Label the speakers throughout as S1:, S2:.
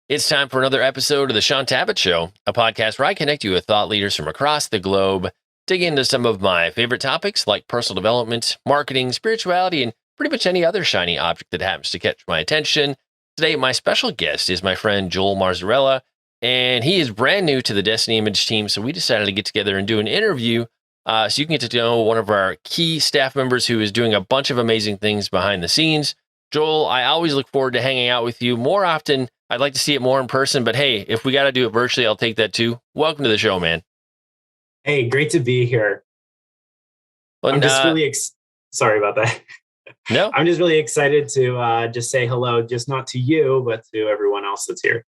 S1: It's time for another episode of The Sean Tabbitt Show, a podcast where I connect you with thought leaders from across the globe, dig into some of my favorite topics like personal development, marketing, spirituality, and pretty much any other shiny object that happens to catch my attention. Today, my special guest is my friend Joel Marzzarella, and he is brand new to the Destiny Image team, so we decided to get together and do an interview so you can get to know one of our key staff members who is doing a bunch of amazing things behind the scenes. Joel, I always look forward to hanging out with you more often. I'd like to see it more in person, but hey, if we got to do it virtually, I'll take that too. Welcome to the show, man.
S2: Hey, great to be here. I'm just really sorry about that.
S1: No,
S2: I'm just really excited to just say hello, just not to you, but to everyone else that's here.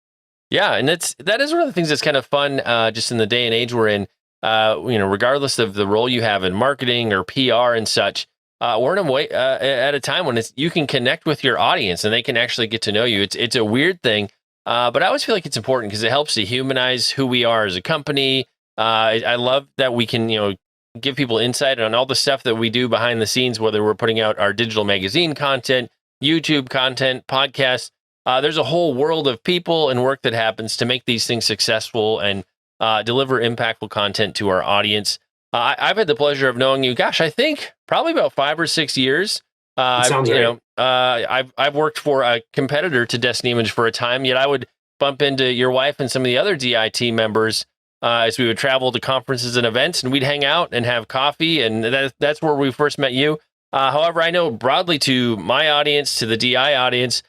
S1: Yeah, and that is one of the things that's kind of fun, just in the day and age we're in. Regardless of the role you have in marketing or PR and such, we're in a way at a time when you can connect with your audience and they can actually get to know you. It's a weird thing, but I always feel like it's important because it helps to humanize who we are as a company. I love that we can give people insight on all the stuff that we do behind the scenes, whether we're putting out our digital magazine content, YouTube content, podcasts. There's a whole world of people and work that happens to make these things successful and deliver impactful content to our audience. I've had the pleasure of knowing you. Gosh, I think probably about 5 or 6 years.
S2: Sounds right.
S1: I've worked for a competitor to Destiny Image for a time. Yet I would bump into your wife and some of the other DI team members as we would travel to conferences and events, and we'd hang out and have coffee. And that's where we first met you. However, I know broadly to my audience, to the DI audience,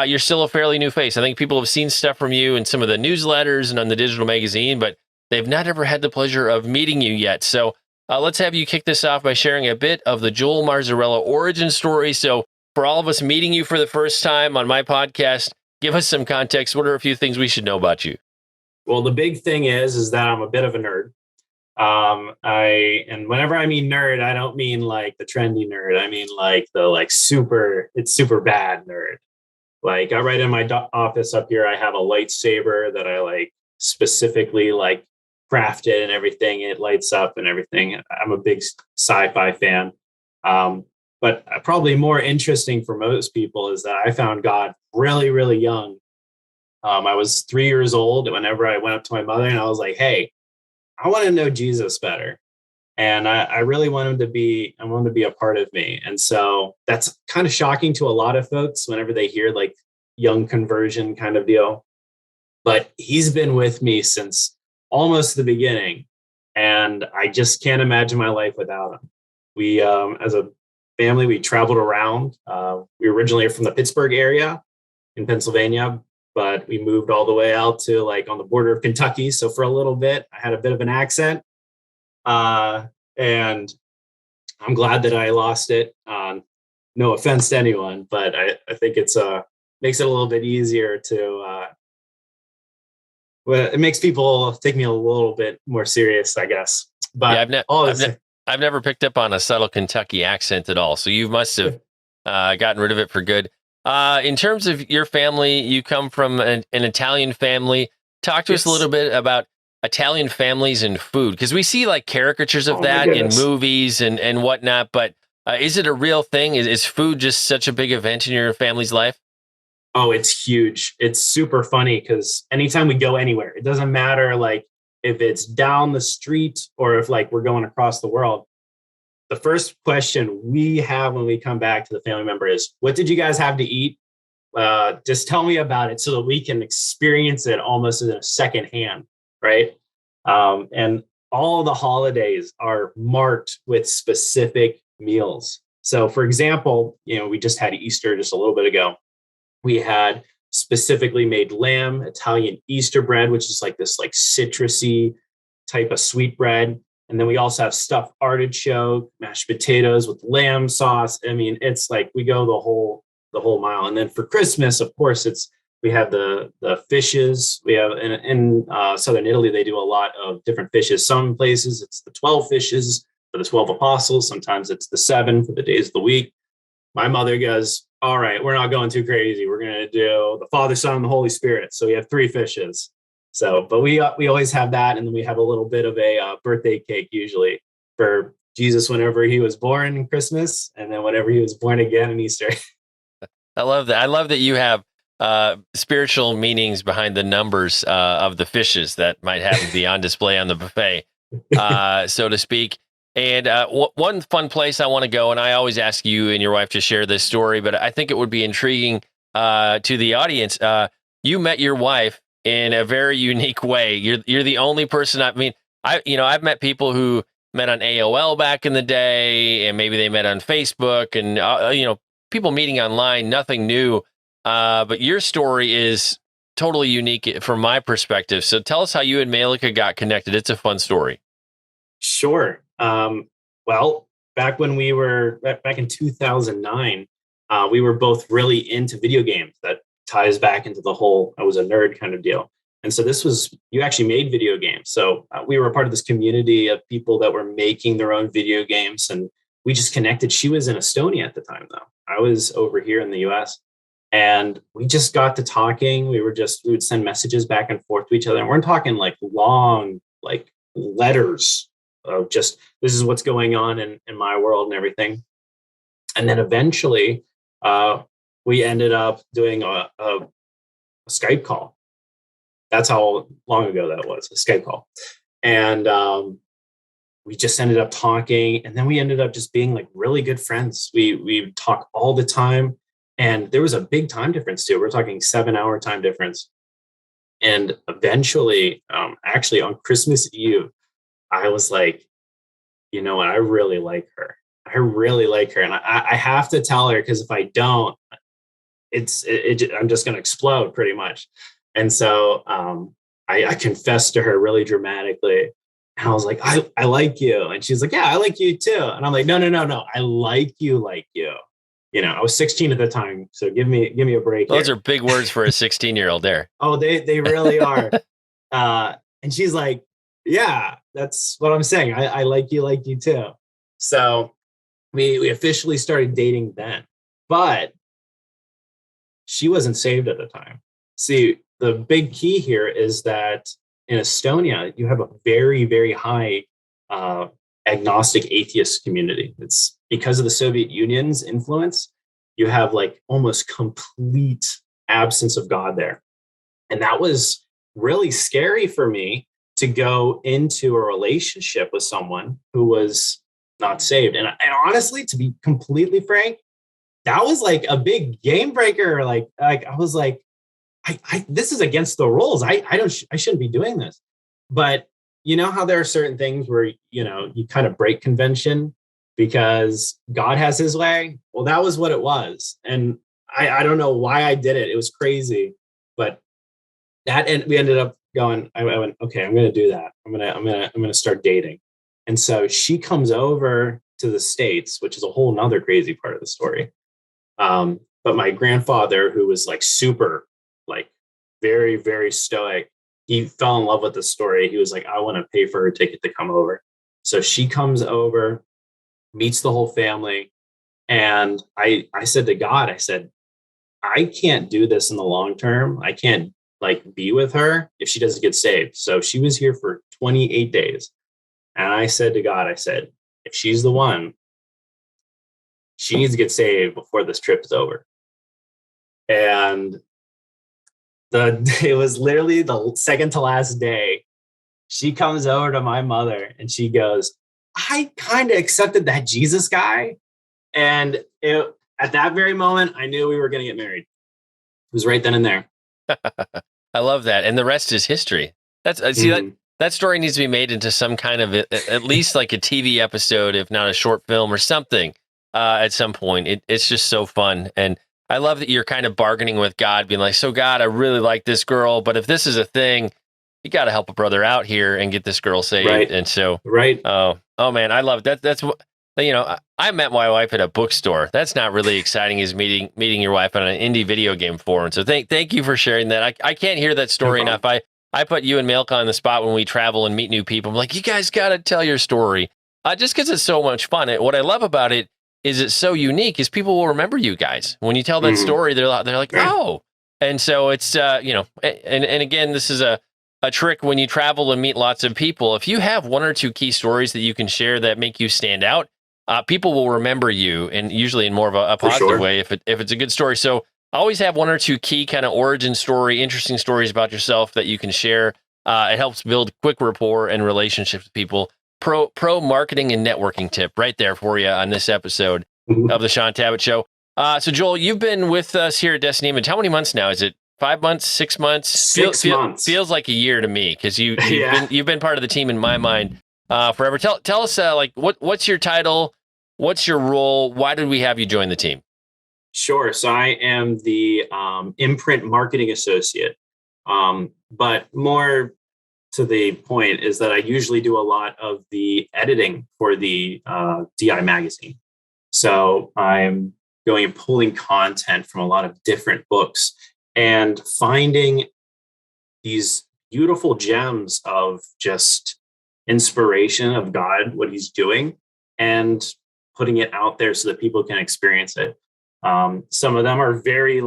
S1: you're still a fairly new face. I think people have seen stuff from you in some of the newsletters and on the digital magazine, but they've not ever had the pleasure of meeting you yet. So let's have you kick this off by sharing a bit of the Joel Marzzarella origin story. So for all of us meeting you for the first time on my podcast, give us some context. What are a few things we should know about you?
S2: Well, the big thing is that I'm a bit of a nerd. And whenever I mean nerd, I don't mean like the trendy nerd. I mean like the super bad nerd. Like right in my office up here, I have a lightsaber that I specifically crafted and everything. It lights up and everything. I'm a big sci-fi fan. But probably more interesting for most people is that I found God really, really young. I was 3 years old whenever I went up to my mother and I was like, hey, I want to know Jesus better. And I really want him to be a part of me. And so that's kind of shocking to a lot of folks whenever they hear young conversion kind of deal. But he's been with me since almost the beginning. And I just can't imagine my life without him. We, as a family, we traveled around. We originally are from the Pittsburgh area in Pennsylvania, but we moved all the way out to on the border of Kentucky. So for a little bit, I had a bit of an accent. And I'm glad that I lost it. No offense to anyone, but I think it's makes it a little bit easier to. It makes people take me a little bit more serious, I guess. But
S1: yeah, I've never picked up on a subtle Kentucky accent at all. So you must have gotten rid of it for good. In terms of your family, you come from an Italian family. Talk to us a little bit about Italian families and food, because we see caricatures of that in movies and whatnot, but is it a real thing? Is food just such a big event in your family's life?
S2: Oh, it's huge. It's super funny because anytime we go anywhere, it doesn't matter if it's down the street or if we're going across the world. The first question we have when we come back to the family member is, what did you guys have to eat? Just tell me about it so that we can experience it almost in a second hand. Right. And all the holidays are marked with specific meals. So for example, we just had Easter just a little bit ago. We had specifically made lamb, Italian Easter bread, which is this citrusy type of sweet bread. And then we also have stuffed artichoke, mashed potatoes with lamb sauce. I mean, it's we go the whole mile. And then for Christmas, of course, we have the fishes. We have in southern Italy, they do a lot of different fishes. Some places it's the 12 fishes for the 12 apostles. Sometimes it's the 7 for the days of the week. My mother goes, all right, we're not going too crazy. We're going to do the Father, Son, and the Holy Spirit. So we have 3 fishes. So, but we always have that. And then we have a little bit of a birthday cake usually for Jesus whenever he was born in Christmas, and then whenever he was born again in Easter.
S1: I love that. I love that you have spiritual meanings behind the numbers of the fishes that might happen to be on display on the buffet, so to speak. And one fun place I want to go, and I always ask you and your wife to share this story, but I think it would be intriguing to the audience. You met your wife in a very unique way. You're the only person. I mean, I've met people who met on AOL back in the day, and maybe they met on Facebook, and people meeting online, nothing new. But your story is totally unique from my perspective. So tell us how you and Malika got connected. It's a fun story.
S2: Sure. Well, back when we were back in 2009, we were both really into video games. That ties back into the whole I was a nerd kind of deal. And so you actually made video games. So we were a part of this community of people that were making their own video games. And we just connected. She was in Estonia at the time, though. I was over here in the US. And we just got to talking. We would send messages back and forth to each other. And we're talking like long, like letters of just, this is what's going on in my world and everything. And then eventually we ended up doing a Skype call. That's how long ago that was, a Skype call. And we just ended up talking. And then we ended up just being like really good friends. We talk all the time. And there was a big time difference too. We're talking 7-hour time difference. And eventually, actually on Christmas Eve, I was like, you know what? I really like her. I really like her. And I have to tell her, because if I don't, I'm just going to explode pretty much. And so I confessed to her really dramatically. And I was like, I like you. And she's like, yeah, I like you too. And I'm like, no. I like you. I was 16 at the time. So give me a break.
S1: Those are big words for a 16-year-old there.
S2: Oh, they really are. And she's like, yeah, that's what I'm saying. I like you too. So we officially started dating then, but she wasn't saved at the time. See, the big key here is that in Estonia, you have a very, very high agnostic atheist community. It's because of the Soviet Union's influence. You have like almost complete absence of God there. And that was really scary for me to go into a relationship with someone who was not saved. And honestly, to be completely frank, that was like a big game breaker. Like I was like, this is against the rules. I shouldn't be doing this. But you know how there are certain things where, you kind of break convention because God has his way. Well, that was what it was. And I don't know why I did it. It was crazy, but we ended up going, I went, okay, I'm going to do that. I'm going to start dating. And so she comes over to the States, which is a whole nother crazy part of the story. But my grandfather, who was like super, like very, very stoic, he fell in love with the story. He was like, I want to pay for her ticket to come over. So she comes over, meets the whole family. And I said to God, I said, I can't do this in the long term. I can't like be with her if she doesn't get saved. So she was here for 28 days. And I said to God, I said, if she's the one, she needs to get saved before this trip is over. And it was literally the second to last day. She comes over to my mother and she goes, I kind of accepted that Jesus guy. And at that very moment, I knew we were going to get married. It was right then and there.
S1: I love that. And the rest is history. That story needs to be made into some kind of, at least like a TV episode, if not a short film or something at some point. It's just so fun. And I love that you're kind of bargaining with God, being like, so God, I really like this girl, but if this is a thing, you got to help a brother out here and get this girl saved.
S2: Right.
S1: And so,
S2: right.
S1: Oh man, I love that. That's what, I met my wife at a bookstore. That's not really exciting as meeting your wife on an indie video game forum. So thank you for sharing that. I can't hear that story enough. I put you and Malika on the spot when we travel and meet new people. I'm like, you guys got to tell your story. Just because it's so much fun. What I love about it is it's so unique is people will remember you guys. When you tell that story, they're like, oh. And so it's, and again, this is a trick when you travel and meet lots of people. If you have one or two key stories that you can share that make you stand out, people will remember you, and usually in more of a positive way if it's a good story. So always have one or two key kind of origin story, interesting stories about yourself that you can share. It helps build quick rapport and relationships with people. Pro marketing and networking tip right there for you on this episode of the Sean Tabbitt Show. So Joel, you've been with us here at Destiny Image. How many months now? Is it 5 months, 6 months?
S2: 6 months.
S1: Feels like a year to me because you've
S2: Yeah.
S1: been part of the team in my mind forever. Tell us like what's your title? What's your role? Why did we have you join the team?
S2: Sure. So I am the imprint marketing associate. But more to the point is that I usually do a lot of the editing for the DI magazine. So I'm going and pulling content from a lot of different books and finding these beautiful gems of just inspiration of God, what he's doing, and putting it out there so that people can experience it. Some of them are very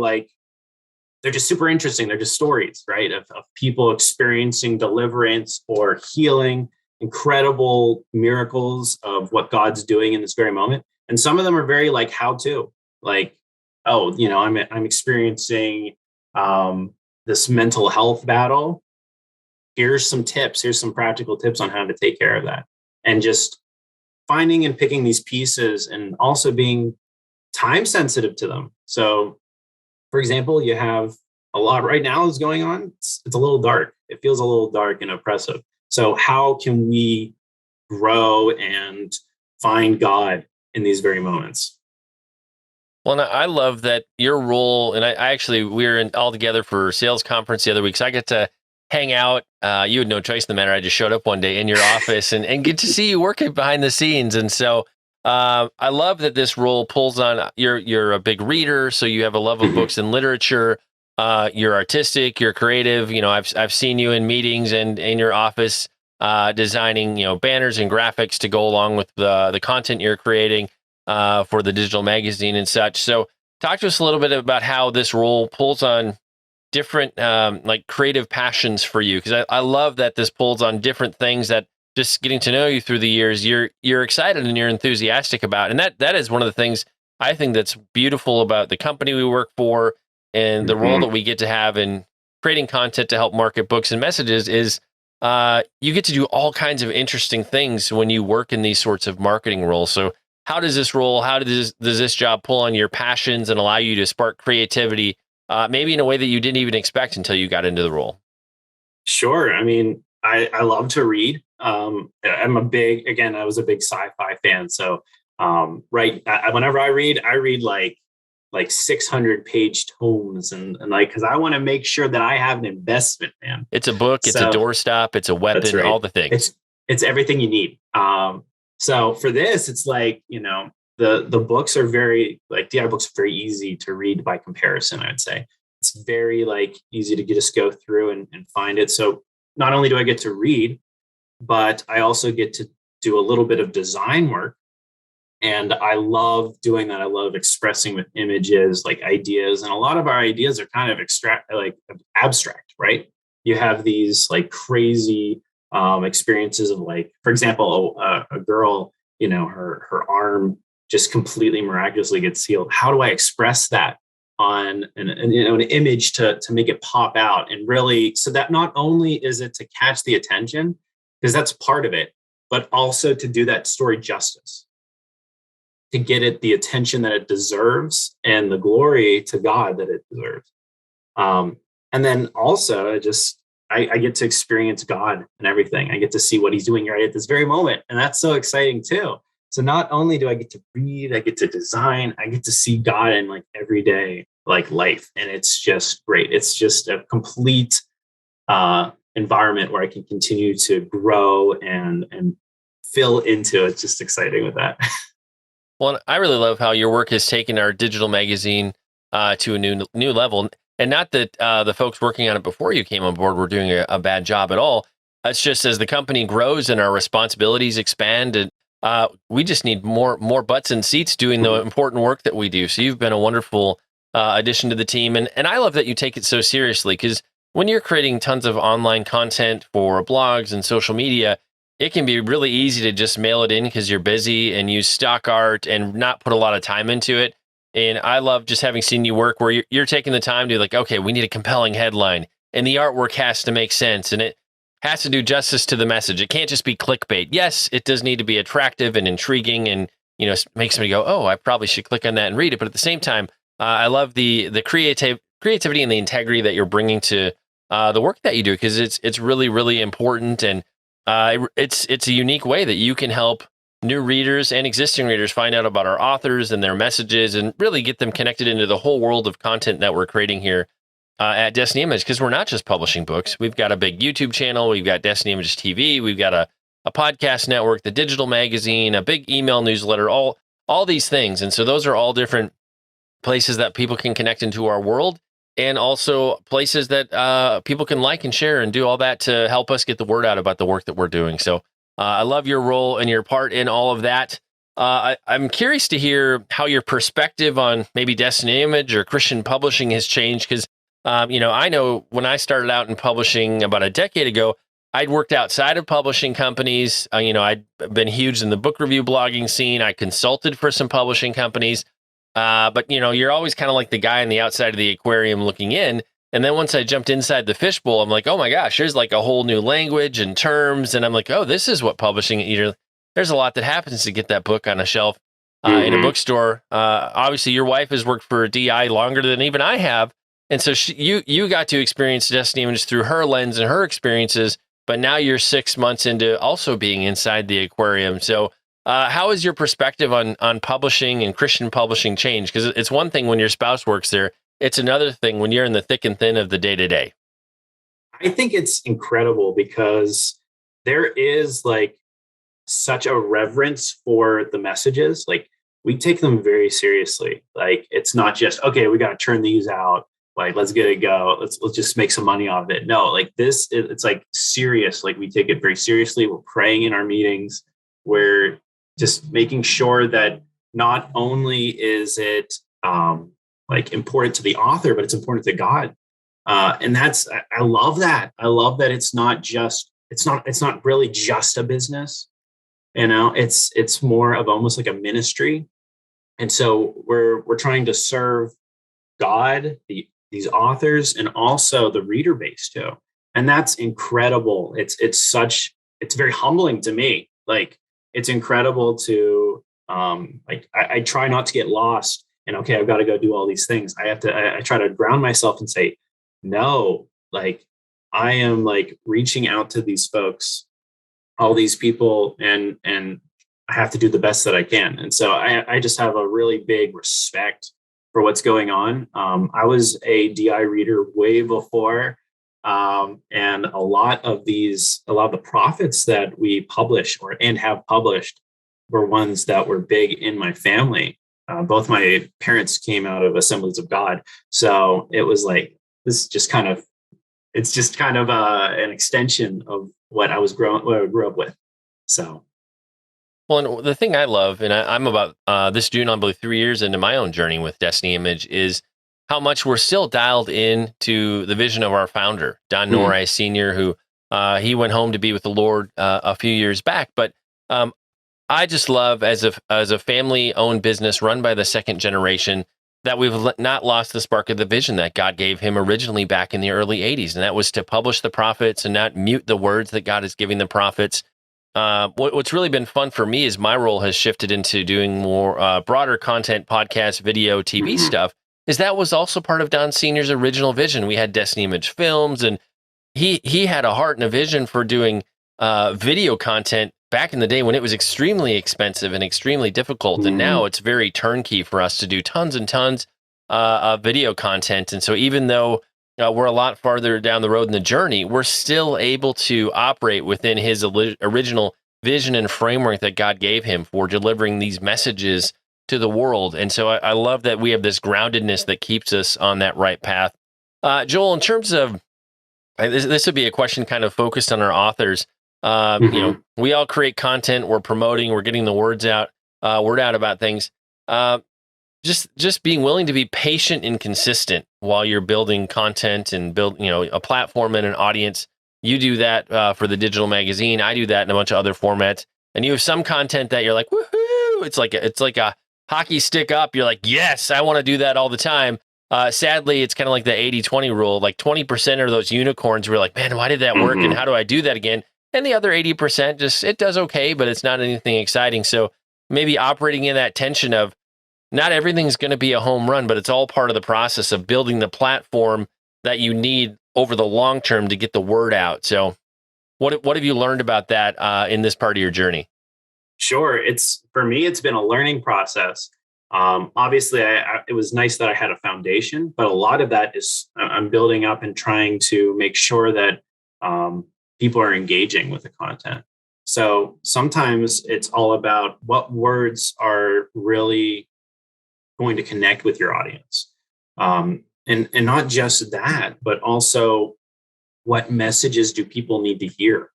S2: they're just super interesting. They're just stories, right? Of people experiencing deliverance or healing, incredible miracles of what God's doing in this very moment. And some of them are very how to, I'm experiencing this mental health battle. Here's some tips. Here's some practical tips on how to take care of that. And just finding and picking these pieces and also being time sensitive to them. So, for example, you have a lot right now is going on. It's a little dark. It feels a little dark and oppressive. So how can we grow and find God in these very moments?
S1: Well, I love that your role, and I actually, we were all together for sales conference the other week, so I get to hang out. You had no choice in the matter. I just showed up one day in your office and get to see you working behind the scenes. And so I love that this role pulls on, you're a big reader, so you have a love of books and literature. You're artistic, you're creative. I've seen you in meetings and in your office designing, banners and graphics to go along with the content you're creating for the digital magazine and such. So talk to us a little bit about how this role pulls on different creative passions for you, because I love that this pulls on different things that just getting to know you through the years, you're excited and you're enthusiastic about. And that is one of the things I think that's beautiful about the company we work for and the role that we get to have in creating content to help market books and messages is you get to do all kinds of interesting things when you work in these sorts of marketing roles. So how does this job pull on your passions and allow you to spark creativity, maybe in a way that you didn't even expect until you got into the role?
S2: Sure. I mean, I love to read. I was a big sci-fi fan. So whenever I read like 600-page tomes and because I want to make sure that I have an investment, man.
S1: It's a book, it's a doorstop, it's a weapon,
S2: right.
S1: All the things.
S2: It's everything you need. So for this, it's the books are very DI books are very easy to read by comparison, I'd say. It's very easy to just go through and find it. So not only do I get to read, but I also get to do a little bit of design work. And I love doing that. I love expressing with images, ideas. And a lot of our ideas are kind of abstract, right? You have these crazy experiences of for example, a girl, her arm just completely miraculously gets healed. How do I express that on an image to make it pop out? And really, so that not only is it to catch the attention, because that's part of it, but also to do that story justice, to get it the attention that it deserves and the glory to God that it deserves. And then also I get to experience God and everything. I get to see what he's doing right at this very moment. And that's so exciting too. So not only do I get to read, I get to design, I get to see God in everyday life. And it's just great. It's just a complete environment where I can continue to grow and fill into. It's just exciting with that.
S1: Well, I really love how your work has taken our digital magazine to a new level. And not that the folks working on it before you came on board were doing a bad job at all. It's just as the company grows and our responsibilities expand, and we just need more butts and seats doing the important work that we do. So you've been a wonderful addition to the team. And I love that you take it so seriously, because when you're creating tons of online content for blogs and social media, it can be really easy to just mail it in because you're busy and use stock art and not put a lot of time into it. And I love just having seen you work where you're taking the time to like, okay, we need a compelling headline and the artwork has to make sense and it has to do justice to the message. It can't just be clickbait. Yes, it does need to be attractive and intriguing and, make somebody go, oh, I probably should click on that and read it. But at the same time, I love the creativity and the integrity that you're bringing to the work that you do, because it's really, really important. And it's a unique way that you can help new readers and existing readers find out about our authors and their messages and really get them connected into the whole world of content that we're creating here at Destiny Image, because we're not just publishing books. We've got a big YouTube channel. We've got Destiny Images TV. We've got a podcast network, the digital magazine, a big email newsletter, all these things. And so those are all different places that people can connect into our world, and also places that people can like and share and do all that to help us get the word out about the work that we're doing. So I love your role and your part in all of that. I'm curious to hear how your perspective on maybe Destiny Image or Christian publishing has changed, because I know when I started out in publishing about a decade ago, I'd worked outside of publishing companies. I'd been huge in the book review blogging scene. I consulted for some publishing companies. But you're always kind of like the guy on the outside of the aquarium looking in. And then once I jumped inside the fishbowl, I'm like, oh my gosh, there's like a whole new language and terms. And I'm like, oh, this is what publishing, there's a lot that happens to get that book on a shelf in a bookstore. Obviously, your wife has worked for DI longer than even I have. And so you got to experience Destiny Images through her lens and her experiences. But now you're 6 months into also being inside the aquarium. So how has your perspective on publishing and Christian publishing changed? Because it's one thing when your spouse works there. It's another thing when you're in the thick and thin of the day-to-day.
S2: I think it's incredible because there is like such a reverence for the messages. Like we take them very seriously. Like it's not just, okay, we got to turn these out. Like, let's get it go. Let's just make some money off of it. No, like this, it's like serious. Like we take it very seriously. We're praying in our meetings. We're just making sure that not only is it like important to the author, but it's important to God. And I love that. I love that it's not really just a business. It's more of almost like a ministry. And so we're trying to serve God, these authors, and also the reader base too. And that's incredible. It's very humbling to me. Like it's incredible to I try not to get lost and okay, I've got to go do all these things. I try to ground myself and say, no, like I am like reaching out to these folks, all these people, and I have to do the best that I can. And so I just have a really big respect for what's going on. I was a DI reader way before. And a lot of the prophets that we publish and have published were ones that were big in my family. Both my parents came out of Assemblies of God. So it was like, it's just kind of an extension of what I grew up with. So.
S1: Well, and the thing I love, and I'm about this June, I believe 3 years into my own journey with Destiny Image, is how much we're still dialed in to the vision of our founder, Don Noray Sr., who he went home to be with the Lord a few years back. But I just love, as a family-owned business run by the second generation, that we've not lost the spark of the vision that God gave him originally back in the early 80s. And that was to publish the prophets and not mute the words that God is giving the prophets. What's really been fun for me is my role has shifted into doing more broader content, podcast, video, TV stuff. Is that was also part of Don Sr.'s original vision. We had Destiny Image Films, and he had a heart and a vision for doing video content back in the day when it was extremely expensive and extremely difficult. And now it's very turnkey for us to do tons and tons of video content. And so even though we're a lot farther down the road in the journey, we're still able to operate within his original vision and framework that God gave him for delivering these messages to the world. And so I love that we have this groundedness that keeps us on that right path. Joel, in terms of, this would be a question kind of focused on our authors. We all create content, we're promoting, we're getting the word out about things. Just being willing to be patient and consistent while you're building content and build, a platform and an audience. You do that for the digital magazine. I do that in a bunch of other formats. And you have some content that you're like, woohoo! It's like a hockey stick up, you're like, yes, I want to do that all the time. Sadly, it's kind of like the 80-20 rule. Like 20% of those unicorns were like, man, why did that work? And how do I do that again? And the other 80% just, it does okay, but it's not anything exciting. So maybe operating in that tension of not everything's going to be a home run, but it's all part of the process of building the platform that you need over the long term to get the word out. So what have you learned about that in this part of your journey?
S2: Sure. For me, it's been a learning process. Obviously, it was nice that I had a foundation, but a lot of that is I'm building up and trying to make sure that people are engaging with the content. So sometimes it's all about what words are really going to connect with your audience. And not just that, but also what messages do people need to hear?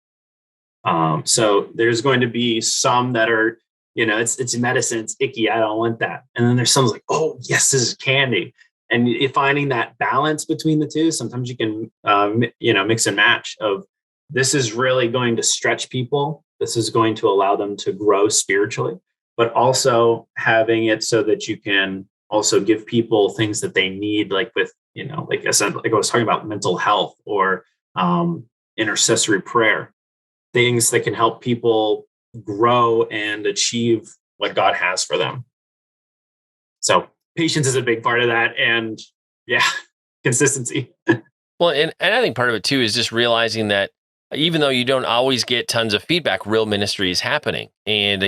S2: So there's going to be some that are, it's medicine, it's icky, I don't want that. And then there's some like, oh, yes, this is candy. And finding that balance between the two, sometimes you can, mix and match of this is really going to stretch people. This is going to allow them to grow spiritually, but also having it so that you can also give people things that they need, like with, like I said, like I was talking about mental health or intercessory prayer, things that can help people grow and achieve what God has for them. So patience is a big part of that. And yeah, consistency.
S1: Well, and I think part of it too is just realizing that even though you don't always get tons of feedback, real ministry is happening. And,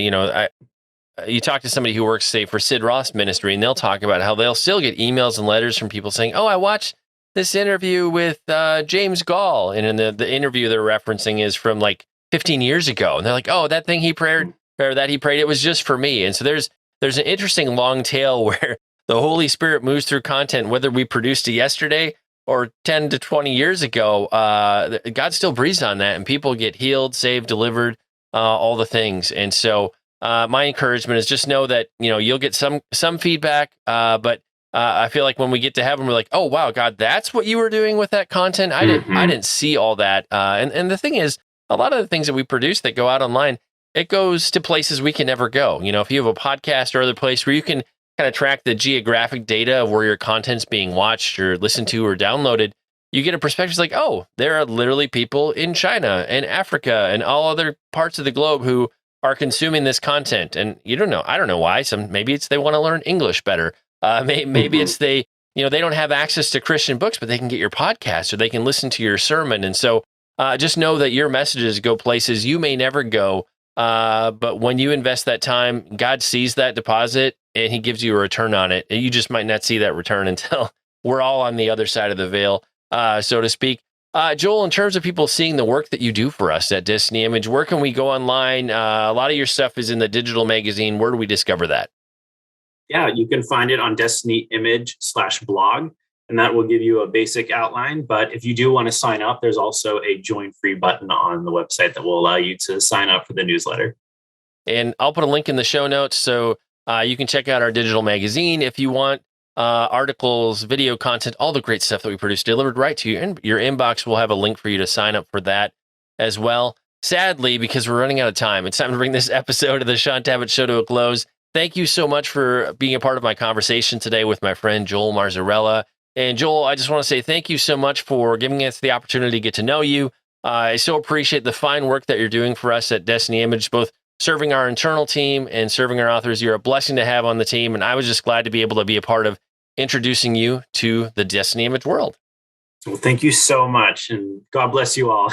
S1: you talk to somebody who works, say, for Sid Roth's ministry, and they'll talk about how they'll still get emails and letters from people saying, oh, I watched this interview with James Gall. And in the interview they're referencing is from like 15 years ago. And they're like, oh, that thing he prayed, it was just for me. And so there's an interesting long tail where the Holy Spirit moves through content, whether we produced it yesterday or 10 to 20 years ago. God still breathes on that, and people get healed, saved, delivered, all the things. And so my encouragement is just know that, you'll get some feedback, but I feel like when we get to heaven, we're like, oh, wow, God, that's what you were doing with that content. I didn't see all that. And the thing is, a lot of the things that we produce that go out online, it goes to places we can never go. If you have a podcast or other place where you can kind of track the geographic data of where your content's being watched or listened to or downloaded, you get a perspective like, oh, there are literally people in China and Africa and all other parts of the globe who are consuming this content. And I don't know why. Maybe it's they want to learn English better. Maybe it's they don't have access to Christian books, but they can get your podcast or they can listen to your sermon. And so just know that your messages go places you may never go. But when you invest that time, God sees that deposit and he gives you a return on it. And you just might not see that return until we're all on the other side of the veil, so to speak. Joel, in terms of people seeing the work that you do for us at Destiny Image, where can we go online? A lot of your stuff is in the digital magazine. Where do we discover that?
S2: Yeah, you can find it on Destiny Image /blog, and that will give you a basic outline. But if you do want to sign up, there's also a join free button on the website that will allow you to sign up for the newsletter.
S1: And I'll put a link in the show notes so you can check out our digital magazine if you want. Articles, video content, all the great stuff that we produce delivered right to your inbox. We'll have a link for you to sign up for that as well. Sadly, because we're running out of time, it's time to bring this episode of the Sean Tabbitt Show to a close. Thank you so much for being a part of my conversation today with my friend Joel Marzzarella. And Joel, I just want to say thank you so much for giving us the opportunity to get to know you. I so appreciate the fine work that you're doing for us at Destiny Image, both serving our internal team and serving our authors. You're a blessing to have on the team. And I was just glad to be able to be a part of introducing you to the Destiny Image world.
S2: Well, thank you so much. And God bless you all.